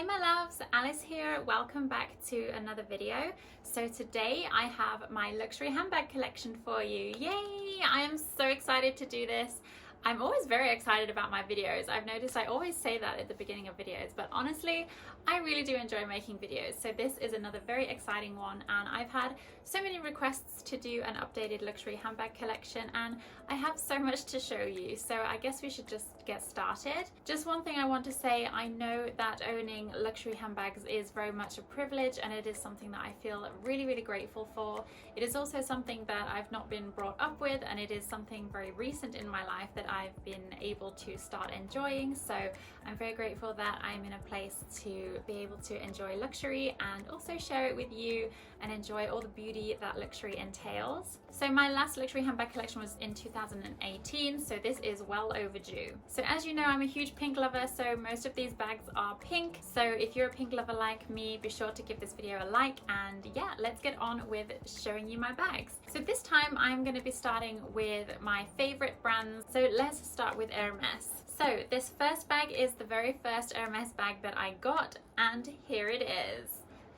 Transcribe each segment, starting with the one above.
Hey my loves, Alice here. Welcome back to another video. So today I have my luxury handbag collection for you. Yay! I am so excited to do this. I'm always very excited about my videos. I've noticed I always say that at the beginning of videos, but honestly, I really do enjoy making videos. So this is another very exciting one, and I've had so many requests to do an updated luxury handbag collection, and I have so much to show you. So I guess we should just get started. Just one thing I want to say, I know that owning luxury handbags is very much a privilege, and it is something that I feel really, really grateful for. It is also something that I've not been brought up with, and it is something very recent in my life that I've been able to start enjoying. So I'm very grateful that I'm in a place to be able to enjoy luxury and also share it with you and enjoy all the beauty that luxury entails. So my last luxury handbag collection was in 2018, so this is well overdue. So as you know, I'm a huge pink lover, so most of these bags are pink. So if you're a pink lover like me, be sure to give this video a like, and yeah, let's get on with showing you my bags. So this time I'm going to be starting with my favorite brands. So let's start with Hermes. So this first bag is the very first Hermes bag that I got, and here it is.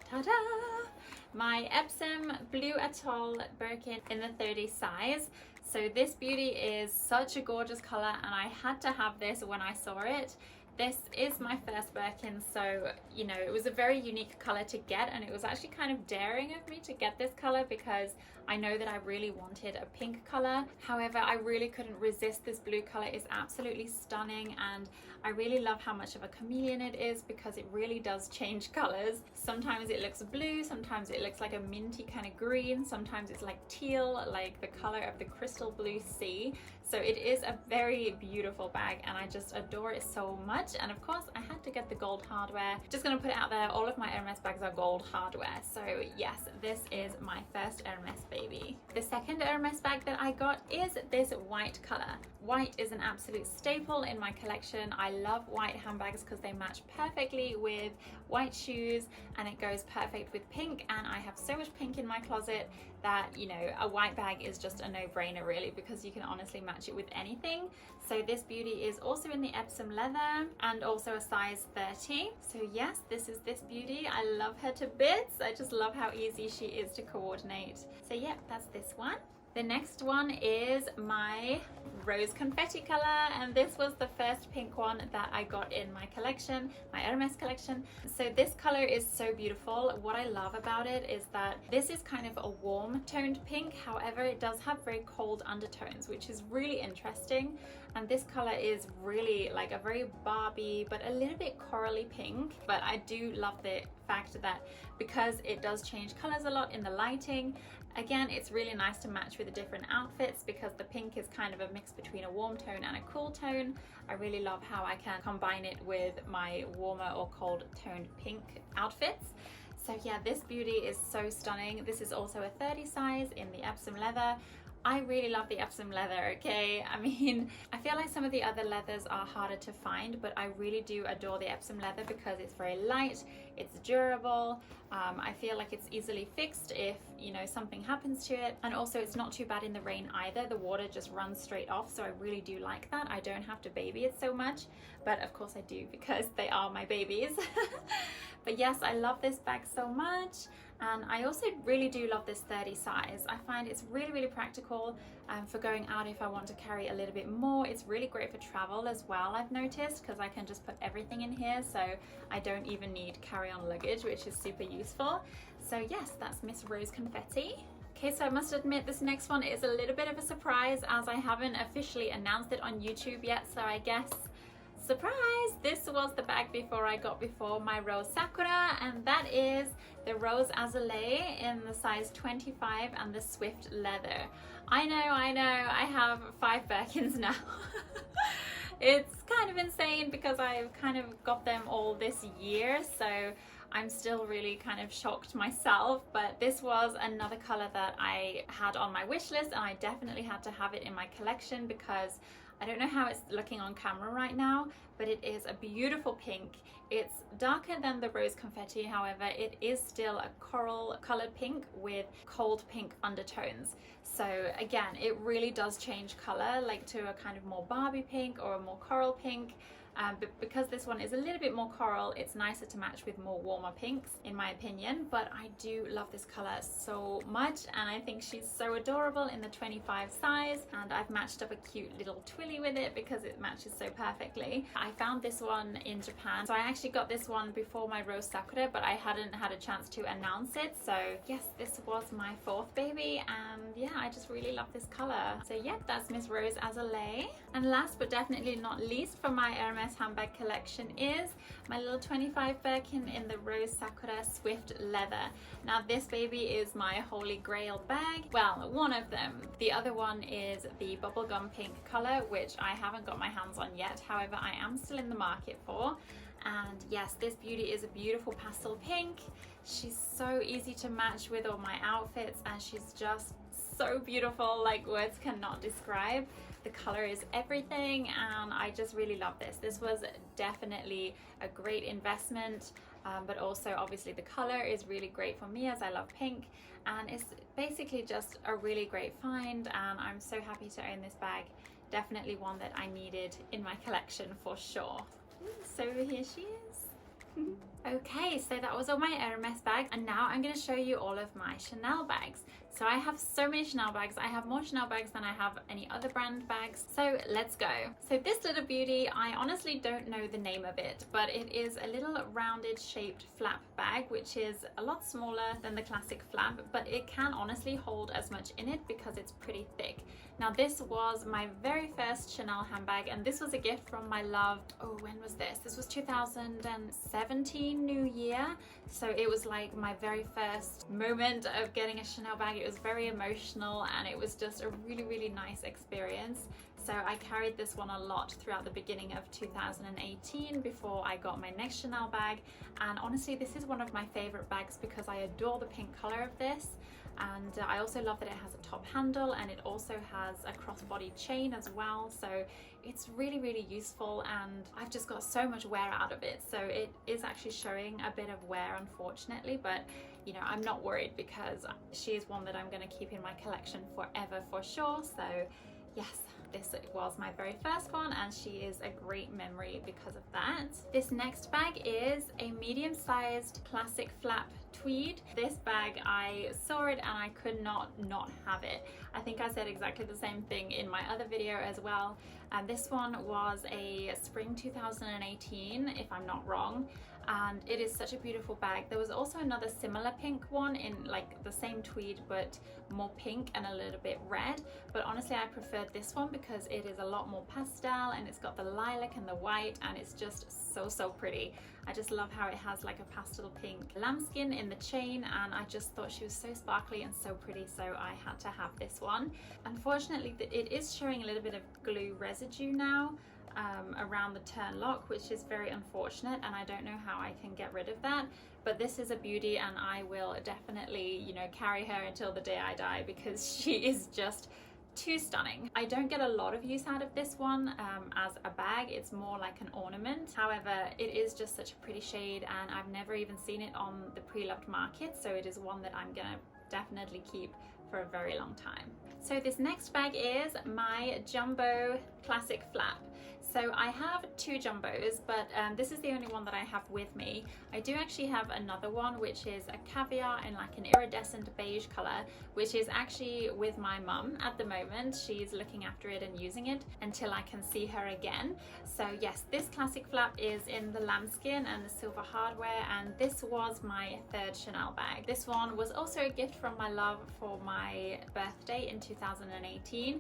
Ta-da! My Epsom Blue Atoll Birkin in the 30 size. So this beauty is such a gorgeous color, and I had to have this when I saw it. This is my first Birkin, so you know, it was a very unique color to get, and it was actually kind of daring of me to get this color because I know that I really wanted a pink color. However, I really couldn't resist this blue color. It's absolutely stunning, and I really love how much of a chameleon it is because it really does change colors. Sometimes it looks blue, sometimes it looks like a minty kind of green, sometimes it's like teal, like the color of the crystal blue sea. So it is a very beautiful bag, and I just adore it so much. And of course I had to get the gold hardware. Just gonna put it out there, all of my Hermes bags are gold hardware. So yes, this is my first Hermes baby. The second Hermes bag that I got is this white color. White is an absolute staple in my collection. I love white handbags because they match perfectly with white shoes, and it goes perfect with pink, and I have so much pink in my closet that, you know, a white bag is just a no-brainer really, because you can honestly match it with anything. So this beauty is also in the Epsom leather and also a size 30. So yes, this is this beauty. I love her to bits. I just love how easy she is to coordinate. So yeah, that's this one. The next one is my rose confetti color, and this was the first pink one that I got in my collection, my Hermes collection. So this color is so beautiful. What I love about it is that this is kind of a warm toned pink, however it does have very cold undertones, which is really interesting. And this color is really like a very Barbie but a little bit corally pink. But I do love the fact that because it does change colors a lot in the lighting, again, it's really nice to match with the different outfits because the pink is kind of a mix between a warm tone and a cool tone. I really love how I can combine it with my warmer or cold toned pink outfits. So yeah, this beauty is so stunning. This is also a 30 size in the Epsom leather. I really love the Epsom leather, okay? I mean, I feel like some of the other leathers are harder to find, but I really do adore the Epsom leather because it's very light, it's durable. I feel like it's easily fixed if, you know, something happens to it. And also it's not too bad in the rain either. The water just runs straight off, so I really do like that. I don't have to baby it so much, but of course I do because they are my babies. But yes, I love this bag so much. And I also really do love this 30 size. I find it's really, really practical for going out if I want to carry a little bit more. It's really great for travel as well, I've noticed, because I can just put everything in here, so I don't even need carry-on luggage, which is super useful. So yes, that's Miss Rose Confetti. Okay, so I must admit this next one is a little bit of a surprise as I haven't officially announced it on YouTube yet, so I guess surprise, this was the bag I got before my Rose Sakura, and that is the Rose Azalea in the size 25 and the Swift leather. I know, I have 5 Birkins now. It's kind of insane because I've kind of got them all this year, so I'm still really kind of shocked myself, but this was another color that I had on my wish list, and I definitely had to have it in my collection because I don't know how it's looking on camera right now, but it is a beautiful pink. It's darker than the Rose Confetti, however, it is still a coral colored pink with cold pink undertones. So again, it really does change color, like to a kind of more Barbie pink or a more coral pink. But because this one is a little bit more coral, it's nicer to match with more warmer pinks in my opinion. But I do love this color so much, and I think she's so adorable in the 25 size, and I've matched up a cute little twilly with it because it matches so perfectly. I found this one in Japan, so I actually got this one before my Rose Sakura, but I hadn't had a chance to announce it. So yes, this was my fourth baby, and yeah, I just really love this color. So yeah, that's Miss Rose Azalea. And last but definitely not least for my Hermes handbag collection is my little 25 Birkin in the Rose Sakura Swift Leather. Now this baby is my holy grail bag. Well, one of them. The other one is the bubblegum pink color, which I haven't got my hands on yet. However, I am still in the market for. And yes, this beauty is a beautiful pastel pink. She's so easy to match with all my outfits, and she's just so beautiful, like words cannot describe. The color is everything, and I just really love this. This was definitely a great investment, but also obviously the color is really great for me as I love pink, and it's basically just a really great find, and I'm so happy to own this bag. Definitely one that I needed in my collection for sure. So here she is. Okay, so that was all my Hermes bags, and now I'm going to show you all of my Chanel bags. So I have so many Chanel bags. I have more Chanel bags than I have any other brand bags. So let's go. So this little beauty, I honestly don't know the name of it, but it is a little rounded shaped flap bag, which is a lot smaller than the classic flap, but it can honestly hold as much in it because it's pretty thick. Now this was my very first Chanel handbag, and this was a gift from my love. Oh, when was this? This was 2017 New Year. So it was like my very first moment of getting a Chanel bag. It was very emotional, and it was just a really nice experience. So I carried this one a lot throughout the beginning of 2018 before I got my next Chanel bag. And honestly, this is one of my favorite bags because I adore the pink color of this. And I also love that it has a top handle, and it also has a crossbody chain as well. So it's really useful, and I've just got so much wear out of it. So it is actually showing a bit of wear, unfortunately, but you know, I'm not worried because she is one that I'm going to keep in my collection forever for sure. So yes, this was my very first one, and she is a great memory because of that. This next bag is a medium-sized classic flap tweed. This bag, I saw it and I could not have it. I think I said exactly the same thing in my other video as well. And this one was a spring 2018, if I'm not wrong. And it is such a beautiful bag. There was also another similar pink one in like the same tweed but more pink and a little bit red, but honestly I preferred this one because it is a lot more pastel, and it's got the lilac and the white, and it's just so pretty. I just love how it has like a pastel pink lambskin in the chain, and I just thought she was so sparkly and so pretty, so I had to have this one. Unfortunately, it is showing a little bit of glue residue now around the turn lock, which is very unfortunate, and I don't know how I can get rid of that. But this is a beauty, and I will definitely, you know, carry her until the day I die because she is just too stunning. I don't get a lot of use out of this one as a bag. It's more like an ornament. However, it is just such a pretty shade, and I've never even seen it on the pre-loved market, so it is one that I'm gonna definitely keep for a very long time. So this next bag is my jumbo classic flap. So I have two jumbos, but this is the only one that I have with me. I do actually have another one, which is a caviar in like an iridescent beige color, which is actually with my mum at the moment. She's looking after it and using it until I can see her again. So yes, this classic flap is in the lambskin and the silver hardware, and this was my third Chanel bag. This one was also a gift from my love for my birthday in 2018.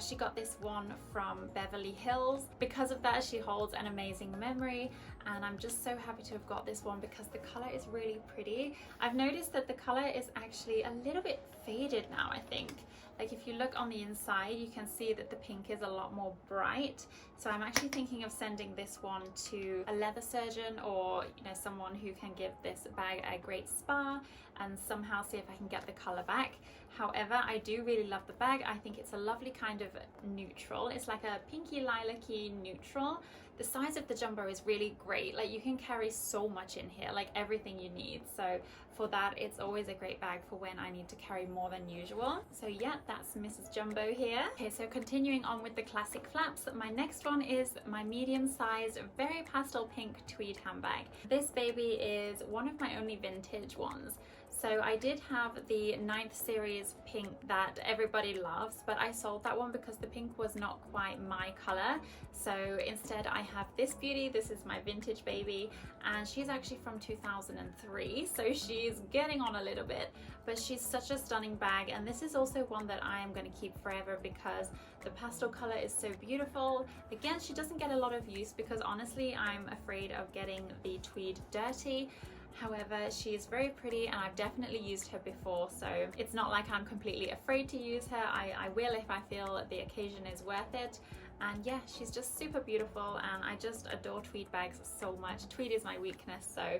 She got this one from Beverly Hills. Because of that, she holds an amazing memory, and I'm just so happy to have got this one because the color is really pretty. I've noticed that the color is actually a little bit faded now, I think. Like if you look on the inside, you can see that the pink is a lot more bright. So I'm actually thinking of sending this one to a leather surgeon, or you know, someone who can give this bag a great spa and somehow see if I can get the color back. However, I do really love the bag. I think it's a lovely kind of neutral. It's like a pinky lilac-y neutral. the size of the jumbo is really great. Like you can carry so much in here, like everything you need. So for that, it's always a great bag for when I need to carry more than usual. So yeah, that's Mrs. Jumbo here. Okay, so continuing on with the classic flaps, my next one is my medium sized, very pastel pink tweed handbag. This baby is one of my only vintage ones. So I did have the 9th series pink that everybody loves, but I sold that one because the pink was not quite my color. So instead I have this beauty. This is my vintage baby, and she's actually from 2003, so she's getting on a little bit, but she's such a stunning bag. And this is also one that I am going to keep forever because the pastel color is so beautiful. Again, she doesn't get a lot of use because honestly I'm afraid of getting the tweed dirty. However, she is very pretty and I've definitely used her before, so it's not like I'm completely afraid to use her. I will if I feel the occasion is worth it. And yeah, she's just super beautiful, and I just adore tweed bags so much. Tweed is my weakness, so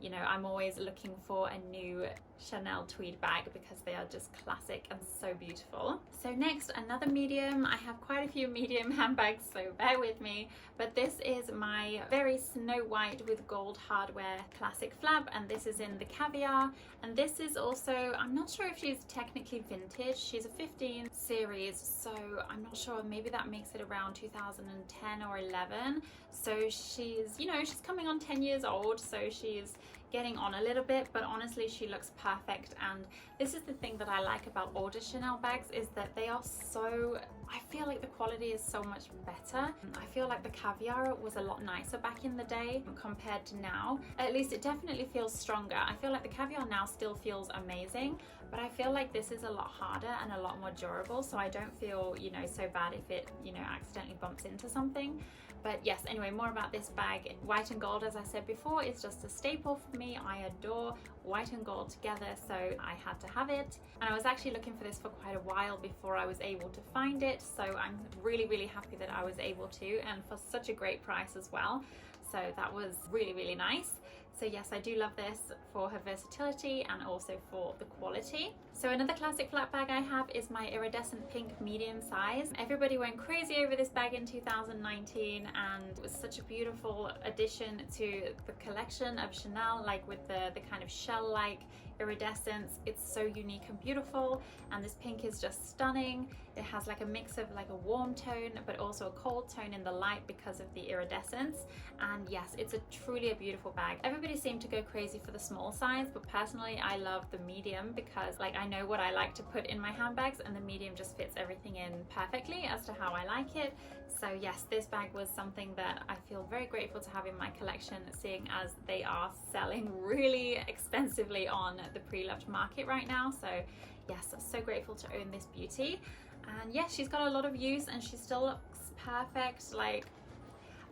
you know, I'm always looking for a new Chanel tweed bag because they are just classic and so beautiful. So next, another medium. I have quite a few medium handbags, so bear with me. But this is my very snow white with gold hardware classic flap, and this is in the caviar. And this is also, I'm not sure if she's technically vintage. She's a 15 series, so I'm not sure. Maybe that makes it around 2010 or 11. So she's, you know, she's coming on 10 years old, so she's getting on a little bit, but honestly she looks perfect. And this is the thing that I like about older Chanel bags, is that they are so, I feel like the quality is so much better. I feel like the caviar was a lot nicer back in the day compared to now. At least it definitely feels stronger. I feel like the caviar now still feels amazing, but I feel like this is a lot harder and a lot more durable, so I don't feel, you know, so bad if it, you know, accidentally bumps into something. But yes, anyway, more about this bag. White and gold, as I said before, is just a staple for me. I adore white and gold together, so I had to have it. And I was actually looking for this for quite a while before I was able to find it, so I'm really, really happy that I was able to, and for such a great price as well. So that was really, really nice. So yes, I do love this for her versatility and also for the quality. So another classic flat bag I have is my iridescent pink medium size. Everybody went crazy over this bag in 2019, and it was such a beautiful addition to the collection of Chanel, like with the kind of shell-like iridescence. It's so unique and beautiful, and this pink is just stunning. It has like a mix of like a warm tone but also a cold tone in the light because of the iridescence. And yes, it's truly a beautiful bag. Everybody seemed to go crazy for the small size, but personally I love the medium because like I know what I like to put in my handbags, and the medium just fits everything in perfectly as to how I like it. So yes, this bag was something that I feel very grateful to have in my collection, seeing as they are selling really expensively on the pre-loved market right now. So yes, so grateful to own this beauty. And yes, she's got a lot of use and she still looks perfect. Like,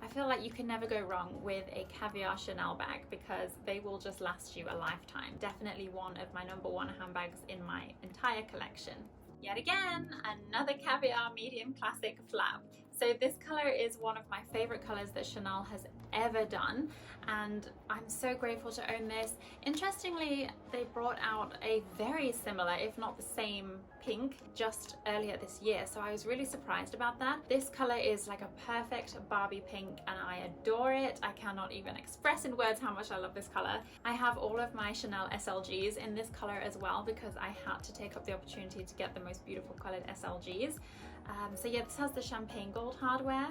I feel like you can never go wrong with a caviar Chanel bag because they will just last you a lifetime. Definitely one of my #1 handbags in my entire collection. Yet again, another caviar medium classic flap. So this color is one of my favorite colors that Chanel has ever done, and I'm so grateful to own this. Interestingly, they brought out a very similar, if not the same, pink just earlier this year, so I was really surprised about that. This color is like a perfect Barbie pink and I adore it. I cannot even express in words how much I love this color. I have all of my Chanel SLGs in this color as well because I had to take up the opportunity to get the most beautiful colored SLGs. So yeah, this has the champagne gold hardware,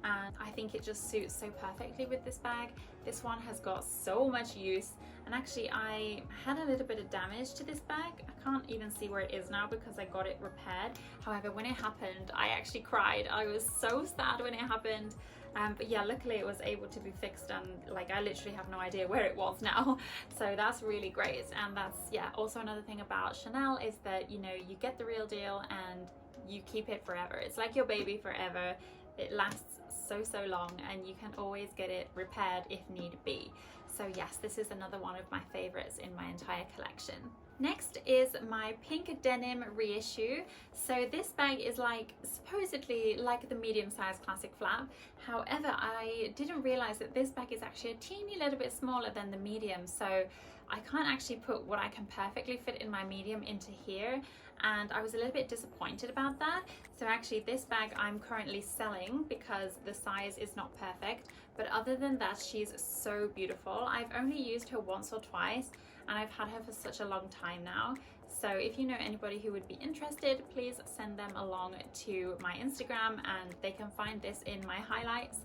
and I think it just suits so perfectly with this bag. This one has got so much use, and actually I had a little bit of damage to this bag. I can't even see where it is now because I got it repaired. However, when it happened, I actually cried. I was so sad when it happened. But yeah, luckily it was able to be fixed, and like I literally have no idea where it was now. So that's really great. And that's, yeah, also another thing about Chanel is that, you know, you get the real deal and you keep it forever. It's like your baby forever. It lasts so long, and you can always get it repaired if need be. So yes, this is another one of my favorites in my entire collection. Next is my pink denim reissue. So this bag is like supposedly like the medium-sized classic flap. However, I didn't realize that this bag is actually a teeny little bit smaller than the medium. So I can't actually put what I can perfectly fit in my medium into here. And I was a little bit disappointed about that. So actually this bag I'm currently selling because the size is not perfect. But other than that, she's so beautiful. I've only used her once or twice, and I've had her for such a long time now. So if you know anybody who would be interested, please send them along to my Instagram and they can find this in my highlights.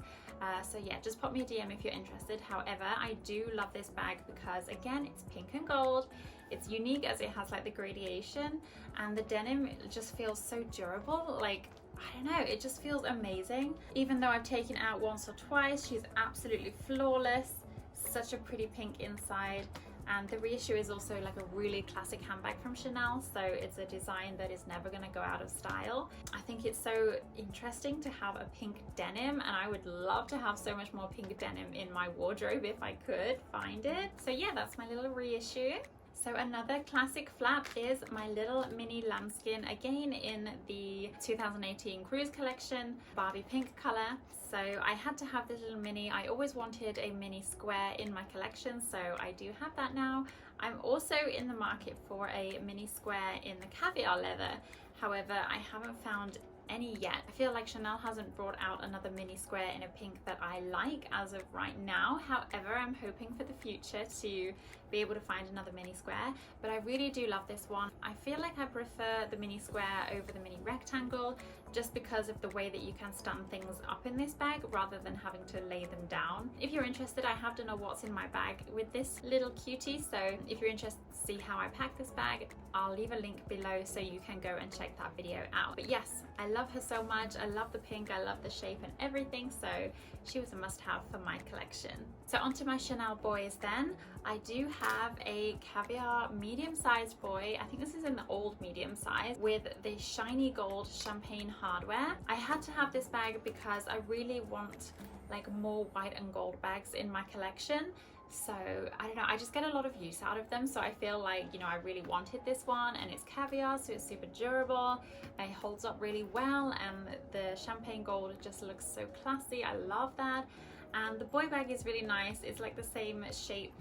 So yeah, just pop me a DM if you're interested. However, I do love this bag because again, it's pink and gold. It's unique as it has like the gradation, and the denim just feels so durable. Like, I don't know, it just feels amazing. Even though I've taken it out once or twice, she's absolutely flawless. Such a pretty pink inside. And the reissue is also like a really classic handbag from Chanel, so it's a design that is never going to go out of style. I think it's so interesting to have a pink denim, and I would love to have so much more pink denim in my wardrobe if I could find it. So yeah, that's my little reissue. So another classic flap is my little mini lambskin, again in the 2018 cruise collection, Barbie pink color. So I had to have this little mini. I always wanted a mini square in my collection, so I do have that now. I'm also in the market for a mini square in the caviar leather. However, I haven't found any yet. I feel like Chanel hasn't brought out another mini square in a pink that I like as of right now. However, I'm hoping for the future to be able to find another mini square, but I really do love this one. I feel like I prefer the mini square over the mini rectangle just because of the way that you can stand things up in this bag rather than having to lay them down. If you're interested, I have done a what's in my bag with this little cutie, so if you're interested to see how I pack this bag, I'll leave a link below so you can go and check that video out. But yes, I love her so much. I love the pink, I love the shape and everything, so she was a must-have for my collection. So onto my Chanel boys then. I do have a caviar medium-sized boy. I think this is in the old medium size with the shiny gold champagne hardware. I had to have this bag because I really want like more white and gold bags in my collection. So I don't know, I just get a lot of use out of them, so I feel like, you know, I really wanted this one, and it's caviar, so it's super durable, it holds up really well, and the champagne gold just looks so classy. I love that. And the boy bag is really nice. It's like the same shape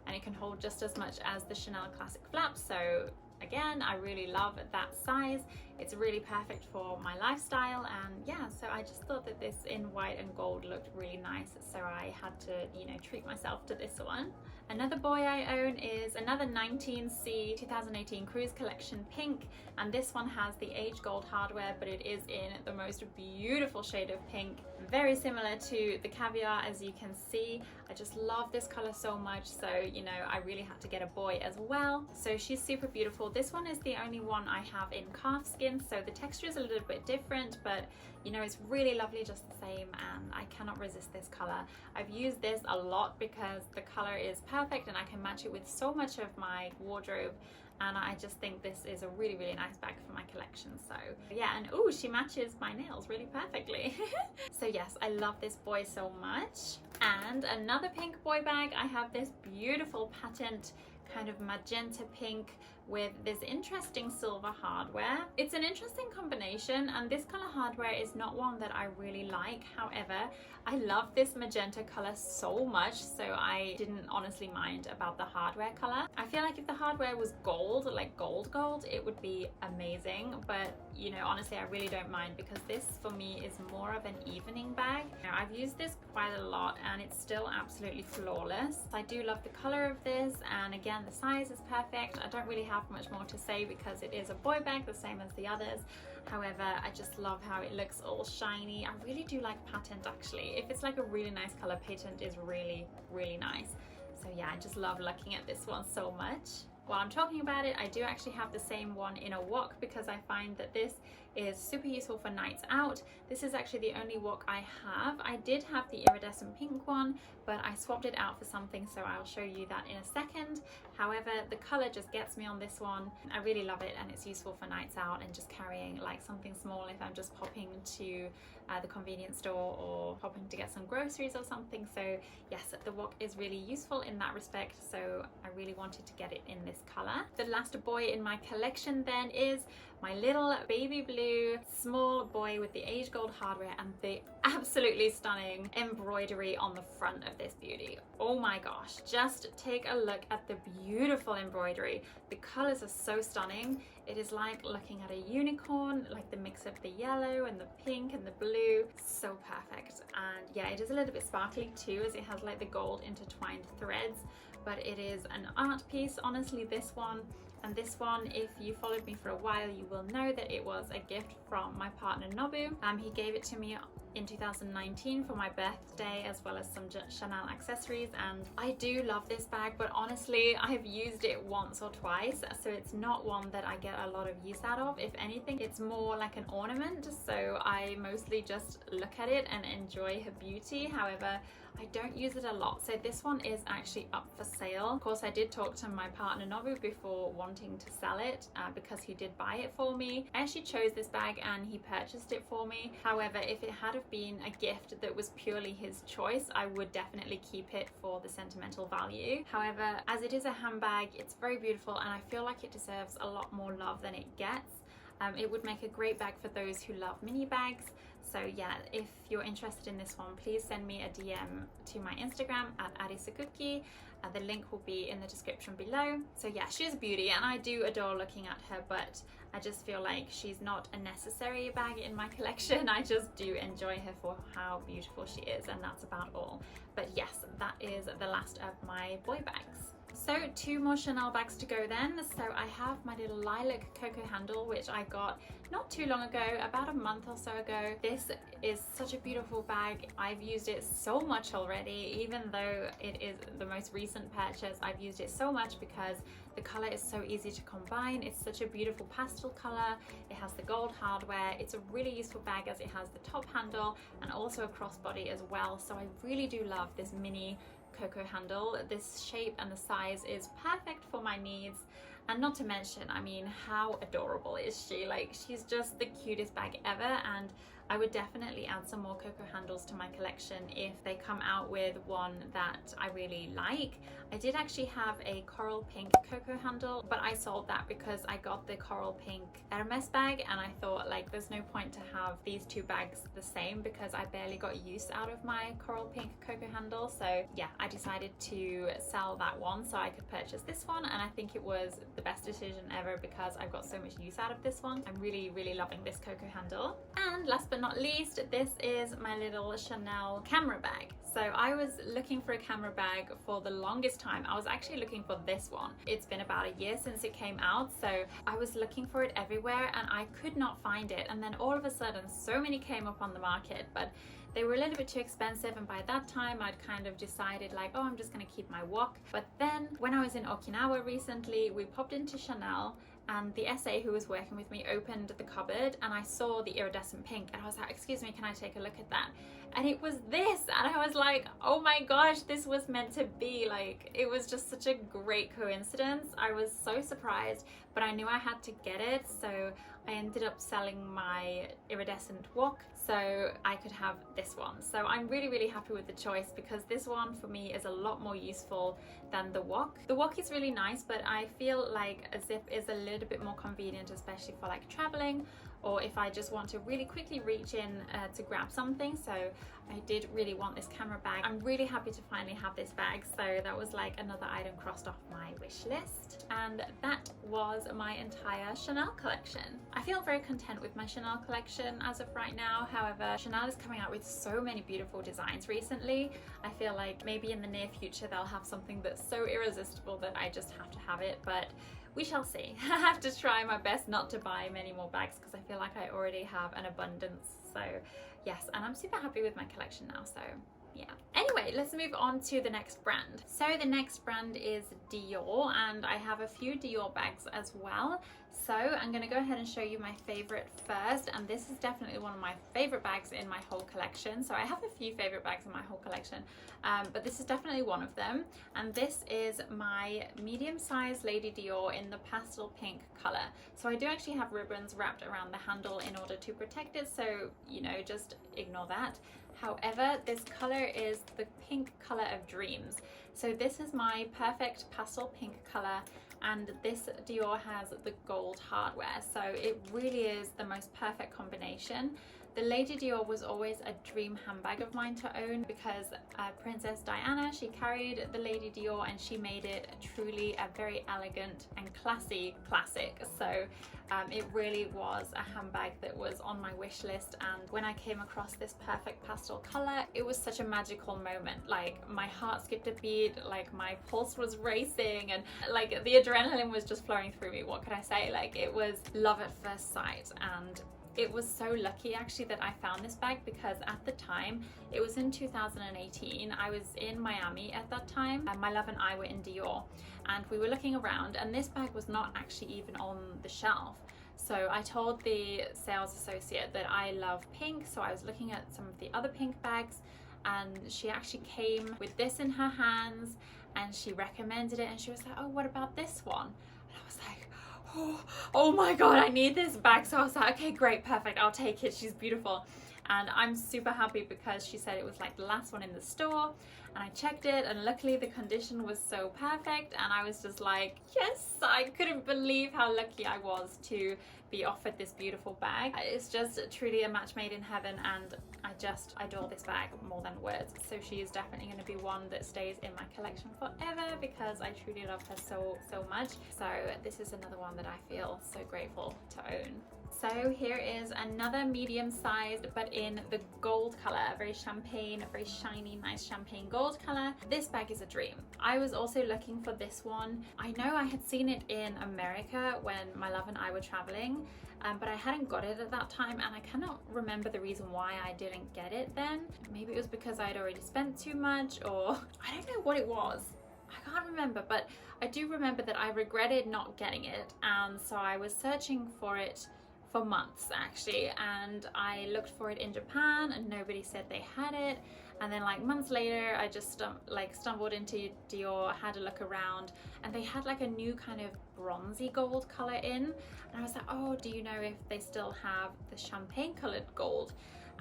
and it can hold just as much as the Chanel classic flap, so again, I really love that size. It's really perfect for my lifestyle, and yeah, so I just thought that this in white and gold looked really nice, so I had to, you know, treat myself to this one. Another boy I own is another 19C 2018 Cruise Collection pink, and this one has the age gold hardware, but it is in the most beautiful shade of pink. Very similar to the caviar, as you can see. I just love this color so much, so you know, I really had to get a boy as well. So she's super beautiful. This one is the only one I have in calf skin, so the texture is a little bit different, but you know, it's really lovely just the same, and I cannot resist this color. I've used this a lot because the color is perfect and I can match it with so much of my wardrobe, and I just think this is a really, really nice bag for my collection. So yeah, and oh, she matches my nails really perfectly. So yes, I love this boy so much. And another pink boy bag, I have this beautiful patent kind of magenta pink with this interesting silver hardware. It's an interesting combination, and this color hardware is not one that I really like. However, I love this magenta color so much, so I didn't honestly mind about the hardware color. I feel like if the hardware was gold, like gold, it would be amazing, but you know, honestly, I really don't mind because this for me is more of an evening bag. Now, I've used this quite a lot and it's still absolutely flawless. I do love the color of this, and again, the size is perfect. I don't really have much more to say because it is a boy bag, the same as the others. However, I just love how it looks all shiny. I really do like patent actually. If it's like a really nice color, patent is really, really nice. So yeah, I just love looking at this one so much. While I'm talking about it, I do actually have the same one in a wok because I find that this is super useful for nights out. This is actually the only wok I have. I did have the iridescent pink one, but I swapped it out for something, so I'll show you that in a second. However, the color just gets me on this one. I really love it, and it's useful for nights out and just carrying like something small if I'm just popping to the convenience store or popping to get some groceries or something. So yes, the wok is really useful in that respect, so I really wanted to get it in this color. The last boy in my collection then is my little baby blue small boy with the age gold hardware and the absolutely stunning embroidery on the front of this beauty. Oh my gosh, just take a look at the beautiful embroidery. The colors are so stunning. It is like looking at a unicorn, like the mix of the yellow and the pink and the blue. So perfect. And yeah, it is a little bit sparkly too, as it has like the gold intertwined threads, but it is an art piece, honestly, this one. And this one, if you followed me for a while, you will know that it was a gift from my partner Nooo. He gave it to me in 2019 for my birthday, as well as some Chanel accessories, and I do love this bag, but honestly I've used it once or twice, so it's not one that I get a lot of use out of. If anything, it's more like an ornament, so I mostly just look at it and enjoy her beauty. However, I don't use it a lot, so this one is actually up for sale. Of course, I did talk to my partner Nooo before wanting to sell it because he did buy it for me. I actually chose this bag and he purchased it for me. However, if it had have been a gift that was purely his choice, I would definitely keep it for the sentimental value. However, as it is a handbag, it's very beautiful and I feel like it deserves a lot more love than it gets. It would make a great bag for those who love mini bags. So yeah, if you're interested in this one, please send me a DM to my Instagram at arisucookie. The link will be in the description below. So yeah, she's a beauty and I do adore looking at her, but I just feel like she's not a necessary bag in my collection. I just do enjoy her for how beautiful she is, and that's about all. But yes, that is the last of my boy bags. So 2 more Chanel bags to go then. So I have my little Lilac cocoa handle, which I got not too long ago, about a month or so ago. This is such a beautiful bag. I've used it so much already, even though it is the most recent purchase. I've used it so much because the color is so easy to combine. It's such a beautiful pastel color. It has the gold hardware. It's a really useful bag as it has the top handle and also a crossbody as well. So I really do love this mini cocoa handle. This shape and the size is perfect for my needs, and not to mention, I mean, how adorable is she? Like, she's just the cutest bag ever, and I would definitely add some more cocoa handles to my collection if they come out with one that I really like. I did actually have a coral pink cocoa handle, but I sold that because I got the coral pink Hermes bag, and I thought, like, there's no point to have these 2 bags the same because I barely got use out of my coral pink cocoa handle. So yeah, I decided to sell that one so I could purchase this one, and I think it was the best decision ever because I've got so much use out of this one. I'm really loving this cocoa handle. And last but not least, this is my little Chanel camera bag. So I was looking for a camera bag for the longest time. I was actually looking for this one. It's been about a year since it came out, so I was looking for it everywhere and I could not find it. And then all of a sudden, so many came up on the market, but they were a little bit too expensive, and by that time I'd kind of decided like, oh, I'm just gonna keep my wok. But then when I was in Okinawa recently, we popped into Chanel and the SA who was working with me opened the cupboard and I saw the iridescent pink and I was like, excuse me, can I take a look at that? And it was this, and I was like, oh my gosh, this was meant to be. Like, it was just such a great coincidence. I was so surprised, but I knew I had to get it, so I ended up selling my iridescent wok so I could have this one. So I'm really happy with the choice because this one for me is a lot more useful than the wok. The wok is really nice, but I feel like a zip is a little bit more convenient, especially for like traveling, or if I just want to really quickly reach in to grab something. So I did really want this camera bag. I'm really happy to finally have this bag, so that was like another item crossed off my wish list. And that was my entire Chanel collection. I feel very content with my Chanel collection as of right now. However, Chanel is coming out with so many beautiful designs recently. I feel like maybe in the near future they'll have something that's so irresistible that I just have to have it, but we shall see. I have to try my best not to buy many more bags because I feel like I already have an abundance. So yes, and I'm super happy with my collection now, so Yeah. Anyway, let's move on to the next brand. So the next brand is Dior, and I have a few Dior bags as well. So I'm going to go ahead and show you my favorite first, and this is definitely one of my favorite bags in my whole collection. So I have a few favorite bags in my whole collection, but this is definitely one of them. And this is my medium-sized Lady Dior in the pastel pink color. So I do actually have ribbons wrapped around the handle in order to protect it, so you know, just ignore that. However, this color is the pink color of dreams. So this is my perfect pastel pink color, and this Dior has the gold hardware. So it really is the most perfect combination. The Lady Dior was always a dream handbag of mine to own because Princess Diana, she carried the Lady Dior and she made it truly a very elegant and classy classic. So it really was a handbag that was on my wish list, and when I came across this perfect pastel color, it was such a magical moment. Like, my heart skipped a beat, like my pulse was racing, and like the adrenaline was just flowing through me. What could I say? Like, it was love at first sight. And it was so lucky actually that I found this bag, because at the time, it was in 2018, I was in Miami at that time, and my love and I were in Dior, and we were looking around, and this bag was not actually even on the shelf. So I told the sales associate that I love pink, so I was looking at some of the other pink bags, and she actually came with this in her hands and she recommended it, and she was like, oh, what about this one? And I was like, oh my god, I need this bag. So I was like, okay, great, perfect, I'll take it, she's beautiful. And I'm super happy because she said it was like the last one in the store, and I checked it, and luckily the condition was so perfect, and I was just like, yes, I couldn't believe how lucky I was to be offered this beautiful bag. It's just truly a match made in heaven, and I just adore this bag more than words. So she is definitely going to be one that stays in my collection forever because I truly love her so much. So this is another one that I feel so grateful to own. So here is another medium-sized, but in the gold color, very champagne, very shiny, nice champagne gold color. This bag is a dream. I was also looking for this one. I know I had seen it in America when my love and I were traveling, but I hadn't got it at that time, and I cannot remember the reason why I didn't get it then. Maybe it was because I had already spent too much, or I don't know what it was. I can't remember, but I do remember that I regretted not getting it, and so I was searching for it for months actually, and I looked for it in Japan and nobody said they had it, and then like months later I just stumbled into Dior, had a look around, and they had like a new kind of bronzy gold color in, and I was like, oh, do you know if they still have the champagne colored gold?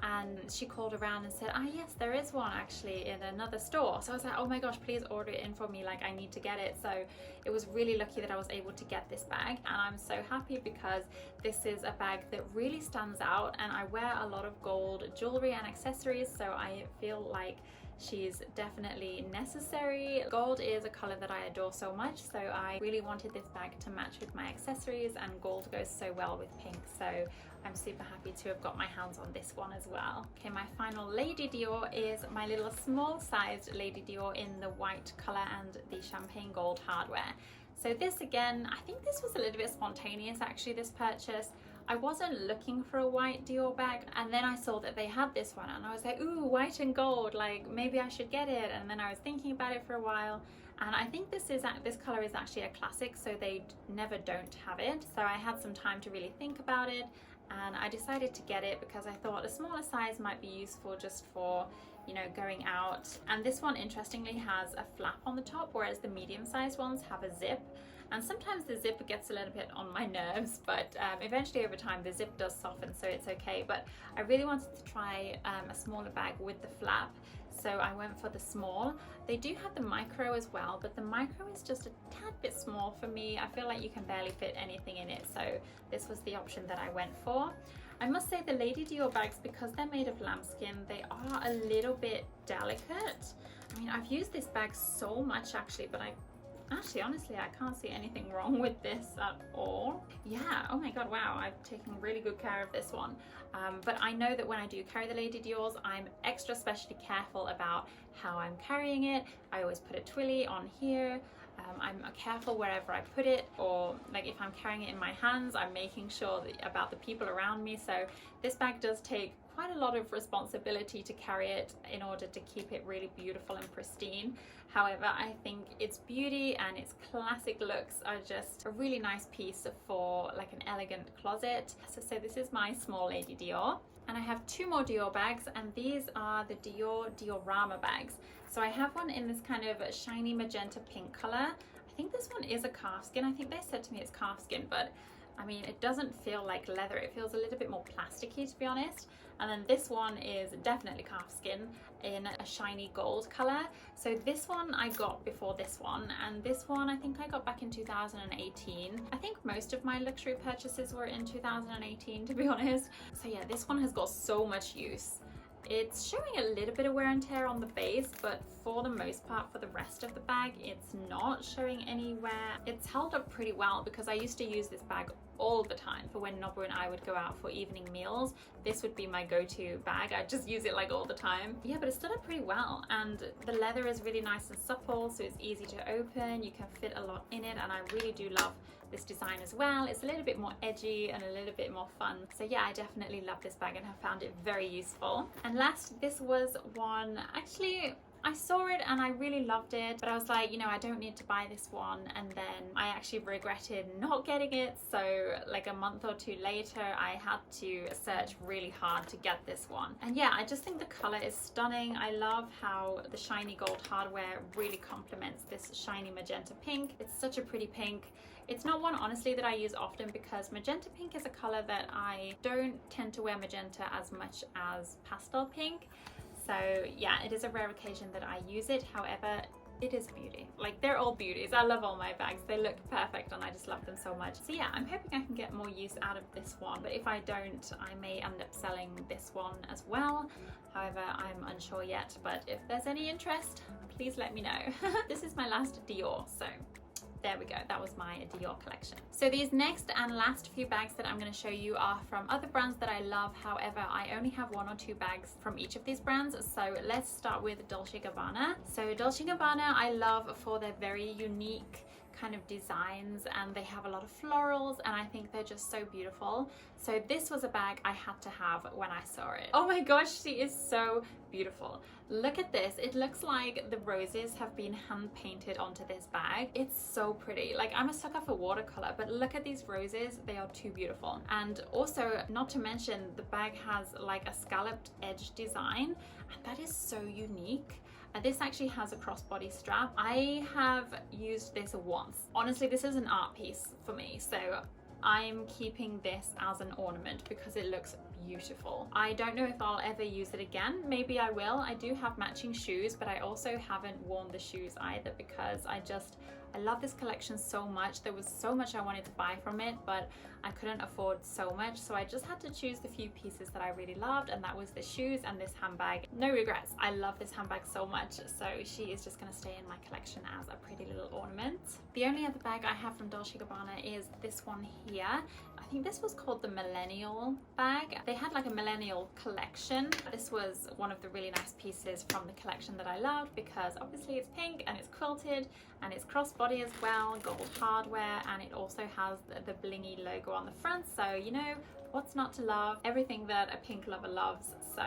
And she called around and said, yes, there is one actually in another store. So I was like, oh my gosh, please order it in for me, like I need to get it. So it was really lucky that I was able to get this bag, and I'm so happy because this is a bag that really stands out, and I wear a lot of gold jewelry and accessories, so I feel like she's definitely necessary. Gold is a color that I adore so much, so I really wanted this bag to match with my accessories, and gold goes so well with pink, so I'm super happy to have got my hands on this one as well. Okay, my final Lady Dior is my little small sized Lady Dior in the white color and the champagne gold hardware. So this again, I think this was a little bit spontaneous actually, this purchase. I wasn't looking for a white Dior bag, and then I saw that they had this one, and I was like, ooh, white and gold, like maybe I should get it. And then I was thinking about it for a while, and I think this color is actually a classic, so they never don't have it. So I had some time to really think about it, and I decided to get it because I thought a smaller size might be useful just for, you know, going out. And this one interestingly has a flap on the top, whereas the medium-sized ones have a zip. And sometimes the zip gets a little bit on my nerves, but eventually over time the zip does soften, so it's okay. But I really wanted to try a smaller bag with the flap, so I went for the small. They do have the micro as well, but the micro is just a tad bit small for me. I feel like you can barely fit anything in it, so this was the option that I went for. I must say the Lady Dior bags, because they're made of lambskin, they are a little bit delicate. I mean, I've used this bag so much actually, but honestly, I can't see anything wrong with this at all. Yeah, oh my god, wow, I've taken really good care of this one. But I know that when I do carry the Lady Diors, I'm extra specially careful about how I'm carrying it. I always put a twilly on here. I'm careful wherever I put it, or like if I'm carrying it in my hands, I'm making sure about the people around me. So this bag does take quite a lot of responsibility to carry it in order to keep it really beautiful and pristine. However, I think its beauty and its classic looks are just a really nice piece for like an elegant closet. So this is my small lady Dior. And I have two more Dior bags, and these are the Dior Diorama bags. So I have one in this kind of shiny magenta pink color. I think this one is a calfskin. I think they said to me it's calfskin, but I mean, it doesn't feel like leather. It feels a little bit more plasticky, to be honest. And then this one is definitely calfskin in a shiny gold color. So this one I got before this one, and this one I think I got back in 2018. I think most of my luxury purchases were in 2018, to be honest. So yeah, this one has got so much use. It's showing a little bit of wear and tear on the base, but for the most part, for the rest of the bag, it's not showing any wear. It's held up pretty well because I used to use this bag all the time for when Nooo and I would go out for evening meals. This would be my go-to bag. I just use it like all the time. Yeah, but it stood up pretty well, and the leather is really nice and supple, so it's easy to open. You can fit a lot in it, and I really do love this design as well. It's a little bit more edgy and a little bit more fun. So yeah, I definitely love this bag and have found it very useful. And last, this was one, actually, I saw it and I really loved it, but I was like, you know, I don't need to buy this one. And then I actually regretted not getting it. So like a month or two later, I had to search really hard to get this one. And yeah, I just think the color is stunning. I love how the shiny gold hardware really complements this shiny magenta pink. It's such a pretty pink. It's not one, honestly, that I use often because magenta pink is a color that I don't tend to wear magenta as much as pastel pink. So yeah, it is a rare occasion that I use it. However, it is a beauty. Like, they're all beauties. I love all my bags. They look perfect and I just love them so much. So yeah, I'm hoping I can get more use out of this one. But if I don't, I may end up selling this one as well. However, I'm unsure yet. But if there's any interest, please let me know. This is my last Dior, so there we go, that was my Dior collection. So these next and last few bags that I'm going to show you are from other brands that I love. However, I only have one or two bags from each of these brands. So let's start with Dolce Gabbana. So Dolce Gabbana I love for their very unique kind of designs, and they have a lot of florals, and I think they're just so beautiful. So this was a bag I had to have when I saw it. Oh my gosh, she is so beautiful. Look at this. It looks like the roses have been hand painted onto this bag. It's so pretty. Like, I'm a sucker for watercolor, but look at these roses. They are too beautiful. And also, not to mention, the bag has like a scalloped edge design, and that is so unique. This actually has a crossbody strap. I have used this once. Honestly, this is an art piece for me, so I'm keeping this as an ornament because it looks beautiful. I don't know if I'll ever use it again. Maybe I will. I do have matching shoes, but I also haven't worn the shoes either because I love this collection so much. There was so much I wanted to buy from it, but I couldn't afford so much, so I just had to choose the few pieces that I really loved, and that was the shoes and this handbag. No regrets. I love this handbag so much, so she is just going to stay in my collection as a pretty little ornament. The only other bag I have from Dolce Gabbana is this one here. I think this was called the Millennial Bag. They had like a millennial collection. This was one of the really nice pieces from the collection that I loved because obviously it's pink and it's quilted and it's crossbody as well, gold hardware, and it also has the blingy logo on the front. So, you know, what's not to love? Everything that a pink lover loves. So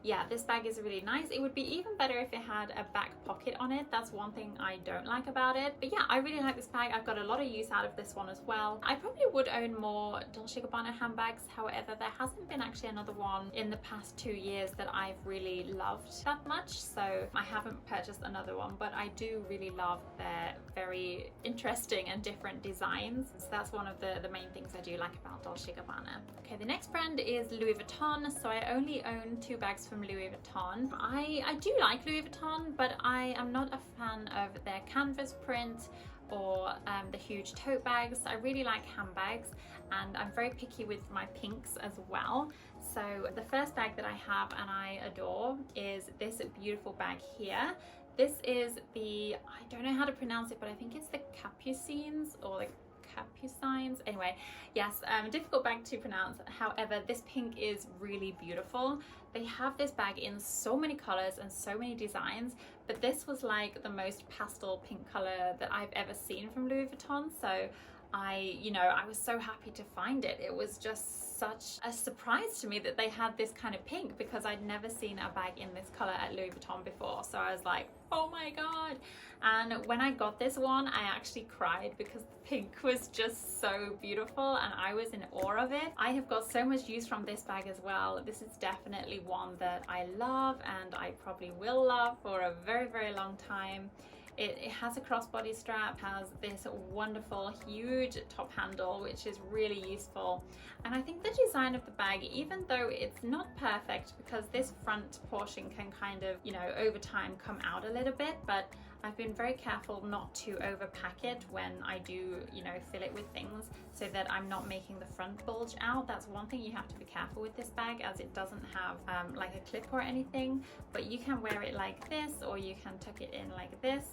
yeah, this bag is really nice. It would be even better if it had a back pocket on it. That's one thing I don't like about it. But yeah, I really like this bag. I've got a lot of use out of this one as well. I probably would own more Dolce Gabbana handbags. However, there hasn't been actually another one in the past 2 years that I've really loved that much. So I haven't purchased another one, but I do really love their very interesting and different designs. So that's one of the main things I do like about Dolce Gabbana. Okay, the next brand is Louis Vuitton. So I only own 2 bags from Louis Vuitton. I do like Louis Vuitton, but I am not a fan of their canvas print or the huge tote bags. I really like handbags, and I'm very picky with my pinks as well. So the first bag that I have and I adore is this beautiful bag here. This is the, I don't know how to pronounce it, but I think it's the Capucines or the Capucines. Anyway, yes, difficult bag to pronounce. However, this pink is really beautiful. They have this bag in so many colors and so many designs, but this was like the most pastel pink color that I've ever seen from Louis Vuitton. So I was so happy to find it. It was just such a surprise to me that they had this kind of pink, because I'd never seen a bag in this color at Louis Vuitton before. So I was like, oh my god. And when I got this one, I actually cried because the pink was just so beautiful and I was in awe of it. I have got so much use from this bag as well. This is definitely one that I love and I probably will love for a very, very long time. It has a crossbody strap, has this wonderful huge top handle, which is really useful. And I think the design of the bag, even though it's not perfect because this front portion can kind of, you know, over time come out a little bit, but I've been very careful not to overpack it when I do, you know, fill it with things, so that I'm not making the front bulge out. That's one thing you have to be careful with this bag, as it doesn't have like a clip or anything, but you can wear it like this or you can tuck it in like this.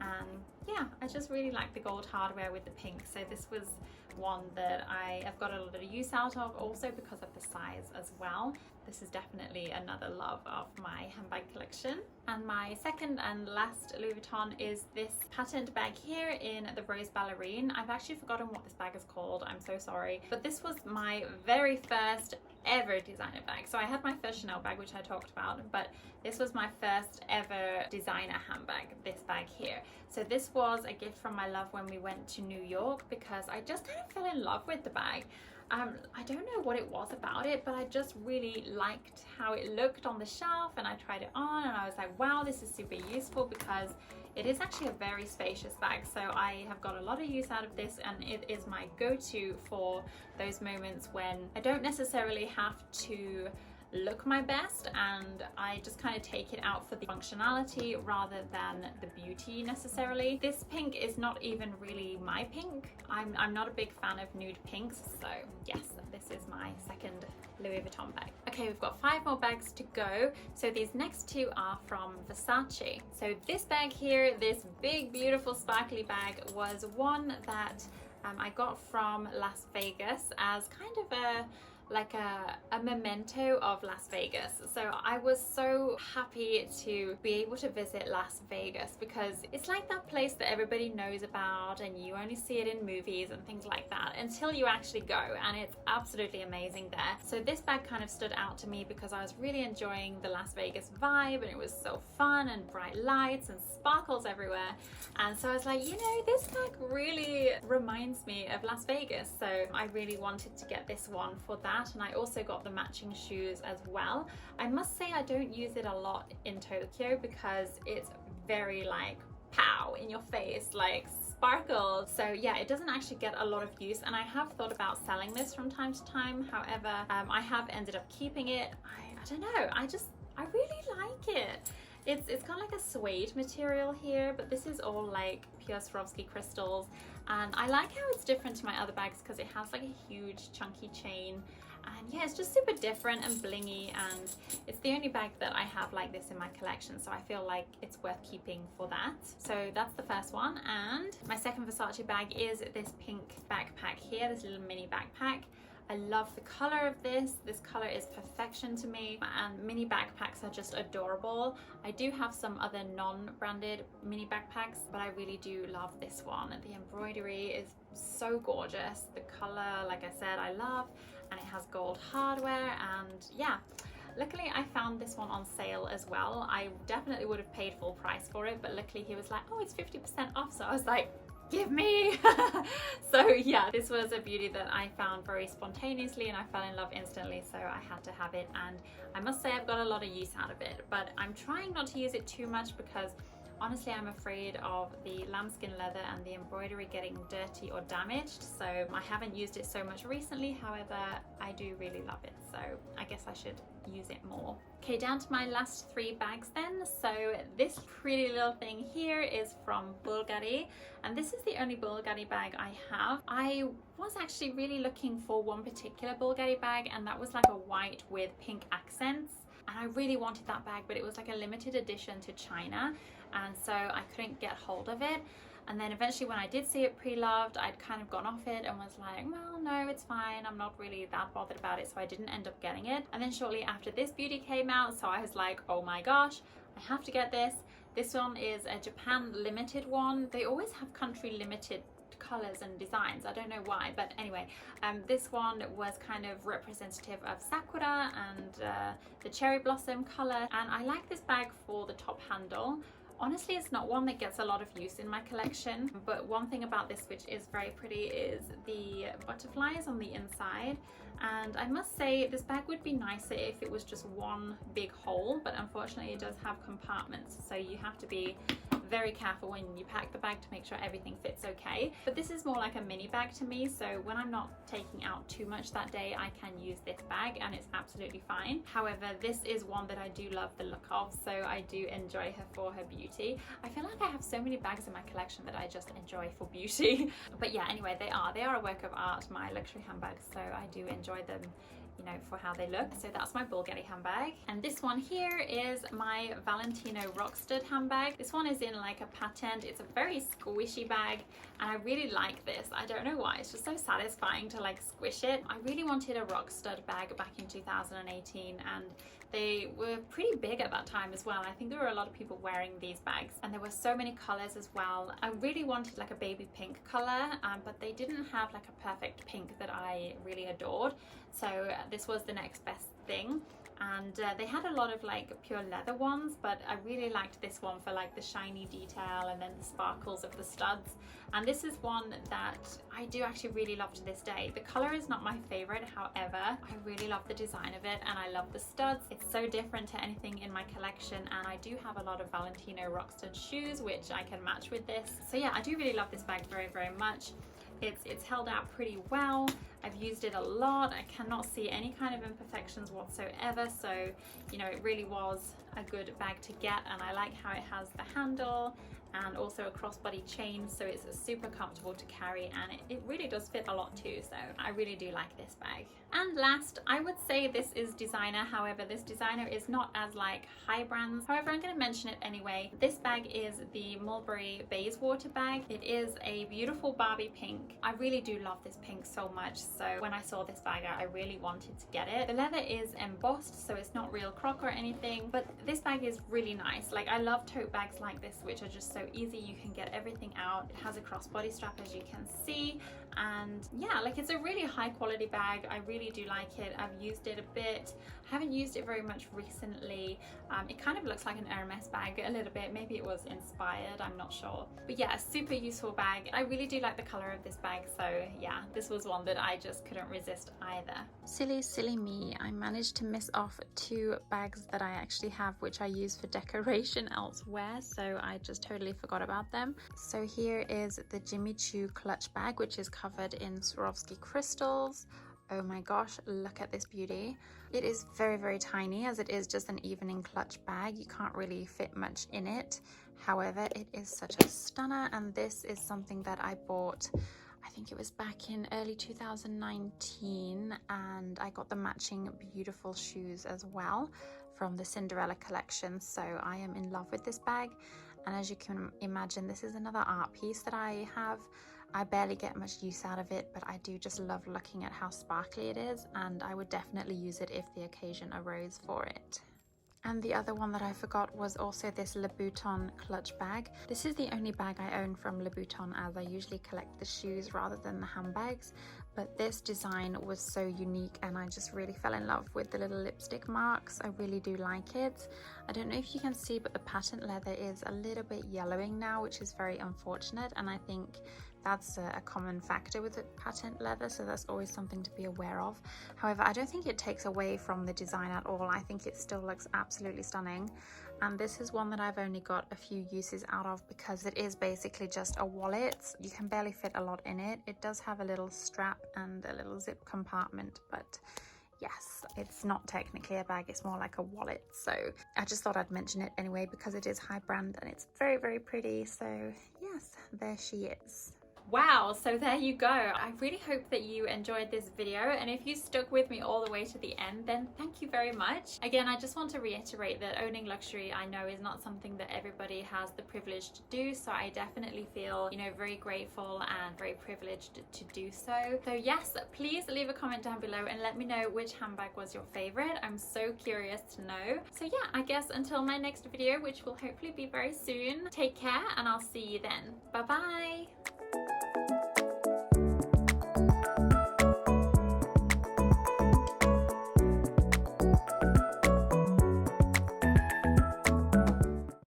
And yeah, I just really like the gold hardware with the pink, so this was one that I have got a lot of use out of, also because of the size as well. This is definitely another love of my handbag collection. And my second and last Louis Vuitton is this patent bag here in the Rose Ballerine. I've actually forgotten what this bag is called, I'm so sorry. But this was my very first ever designer bag. So I had my first Chanel bag, which I talked about, but this was my first ever designer handbag, this bag here. So this was a gift from my love when we went to New York, because I just kind of fell in love with the bag. I don't know what it was about it, but I just really liked how it looked on the shelf, and I tried it on and I was like, wow, this is super useful, because it is actually a very spacious bag. So I have got a lot of use out of this, and it is my go-to for those moments when I don't necessarily have to look my best and I just kind of take it out for the functionality rather than the beauty necessarily. This pink is not even really my pink. I'm not a big fan of nude pinks, so yes, this is my second Louis Vuitton bag. Okay, we've got 5 more bags to go. So these next 2 are from Versace. So this bag here, this big beautiful sparkly bag, was one that I got from Las Vegas as kind of a memento of Las Vegas. So I was so happy to be able to visit Las Vegas, because it's like that place that everybody knows about and you only see it in movies and things like that until you actually go, and it's absolutely amazing there. So this bag kind of stood out to me because I was really enjoying the Las Vegas vibe, and it was so fun and bright lights and sparkles everywhere. And so I was like, you know, this bag really reminds me of Las Vegas. So I really wanted to get this one for that. And I also got the matching shoes as well. I must say I don't use it a lot in Tokyo because it's very like pow in your face, like sparkles. So yeah, it doesn't actually get a lot of use, and I have thought about selling this from time to time. However, I have ended up keeping it. I don't know, I really like it. It's got like a suede material here, but this is all like pure Swarovski crystals, and I like how it's different to my other bags because it has like a huge chunky chain. And yeah, it's just super different and blingy, and it's the only bag that I have like this in my collection, so I feel like it's worth keeping for that. So that's the first one. And my second Versace bag is this pink backpack here, this little mini backpack. I love the color of this. This color is perfection to me, and mini backpacks are just adorable. I do have some other non-branded mini backpacks, but I really do love this one. The embroidery is so gorgeous. The color, like I said, I love, and it has gold hardware, and yeah. Luckily I found this one on sale as well. I definitely would have paid full price for it, but luckily he was like, oh, it's 50% off, so I was like, give me. So yeah, this was a beauty that I found very spontaneously, and I fell in love instantly, so I had to have it. And I must say I've got a lot of use out of it, but I'm trying not to use it too much because honestly I'm afraid of the lambskin leather and the embroidery getting dirty or damaged, so I haven't used it so much recently. However, I do really love it, so I guess I should use it more. Okay, down to my last 3 bags then. So this pretty little thing here is from Bulgari, and this is the only Bulgari bag I have. I was actually really looking for one particular Bulgari bag, and that was like a white with pink accents, and I really wanted that bag, but it was like a limited edition to China, and so I couldn't get hold of it. And then eventually when I did see it pre-loved, I'd kind of gone off it and was like, well, no, it's fine, I'm not really that bothered about it, so I didn't end up getting it. And then shortly after this beauty came out, so I was like, oh my gosh, I have to get this. This one is a Japan limited one. They always have country limited colors and designs. I don't know why, but anyway, this one was kind of representative of sakura and the cherry blossom color, and I like this bag for the top handle. Honestly, it's not one that gets a lot of use in my collection, but one thing about this which is very pretty is the butterflies on the inside. And I must say this bag would be nicer if it was just one big hole, but unfortunately it does have compartments, so you have to be very careful when you pack the bag to make sure everything fits okay. But this is more like a mini bag to me, so when I'm not taking out too much that day, I can use this bag and it's absolutely fine. However, this is one that I do love the look of, so I do enjoy her for her beauty. I feel like I have so many bags in my collection that I just enjoy for beauty. But yeah, anyway, they are a work of art, my luxury handbags, so I do enjoy them, you know, for how they look. So that's my Bulgari handbag, and this one here is my Valentino Rockstead handbag. This one is in like a patent. It's a very squishy bag and I really like this. I don't know why, it's just so satisfying to like squish it. I really wanted a Rockstead bag back in 2018 and they were pretty big at that time as well. I think there were a lot of people wearing these bags and there were so many colors as well. I really wanted like a baby pink color, but they didn't have like a perfect pink that I really adored. So this was the next best thing. And they had a lot of like pure leather ones, but I really liked this one for like the shiny detail and then the sparkles of the studs. And this is one that I do actually really love to this day. The color is not my favorite, however, I really love the design of it and I love the studs. It's so different to anything in my collection, and I do have a lot of Valentino Rockstead shoes which I can match with this. So yeah, I do really love this bag very, very much. It's held out pretty well. I've used it a lot. I cannot see any kind of imperfections whatsoever, so you know, it really was a good bag to get, and I like how it has the handle and also a crossbody chain, so it's super comfortable to carry, and it really does fit a lot too, so I really do like this bag. And last, I would say this is designer. However, this designer is not as like high brands. However, I'm going to mention it anyway. This bag is the Mulberry Bayswater bag. It is a beautiful Barbie pink. I really do love this pink so much, so when I saw this bag I really wanted to get it. The leather is embossed, so it's not real croc or anything, but this bag is really nice. Like, I love tote bags like this which are just so easy. You can get everything out. It has a crossbody strap, as you can see, and yeah, like, it's a really high quality bag. I really do like it. I've used it a bit. I haven't used it very much recently. It kind of looks like an Hermes bag a little bit. Maybe it was inspired, I'm not sure. But yeah, a super useful bag. I really do like the color of this bag, so yeah, this was one that I just couldn't resist either. Silly me, I managed to miss off 2 bags that I actually have which I use for decoration elsewhere, so I just totally forgot about them. So here is the Jimmy Choo clutch bag, which is covered in Swarovski crystals. Oh my gosh, look at this beauty. It is very, very tiny, as it is just an evening clutch bag. You can't really fit much in it. However, it is such a stunner, and this is something that I bought, I think it was back in early 2019, and I got the matching beautiful shoes as well from the Cinderella collection. So I am in love with this bag, and as you can imagine, this is another art piece that I have. I barely get much use out of it, but I do just love looking at how sparkly it is, and I would definitely use it if the occasion arose for it. And the other one that I forgot was also this Lebuton Clutch Bag. This is the only bag I own from Lebuton, as I usually collect the shoes rather than the handbags. But this design was so unique, and I just really fell in love with the little lipstick marks. I really do like it. I don't know if you can see, but the patent leather is a little bit yellowing now, which is very unfortunate, and I think that's a common factor with the patent leather, so that's always something to be aware of. However, I don't think it takes away from the design at all. I think it still looks absolutely stunning. And this is one that I've only got a few uses out of because it is basically just a wallet. You can barely fit a lot in it. It does have a little strap and a little zip compartment, but yes, it's not technically a bag, it's more like a wallet. So I just thought I'd mention it anyway because it is high brand and it's very, very pretty. So yes, there she is. Wow, so there you go. I really hope that you enjoyed this video, and if you stuck with me all the way to the end, then thank you very much. Again, I just want to reiterate that owning luxury, I know, is not something that everybody has the privilege to do, so I definitely feel, you know, very grateful and very privileged to do so. So yes, please leave a comment down below and let me know which handbag was your favorite. I'm so curious to know. So yeah, I guess until my next video, which will hopefully be very soon, take care and I'll see you then. Bye bye.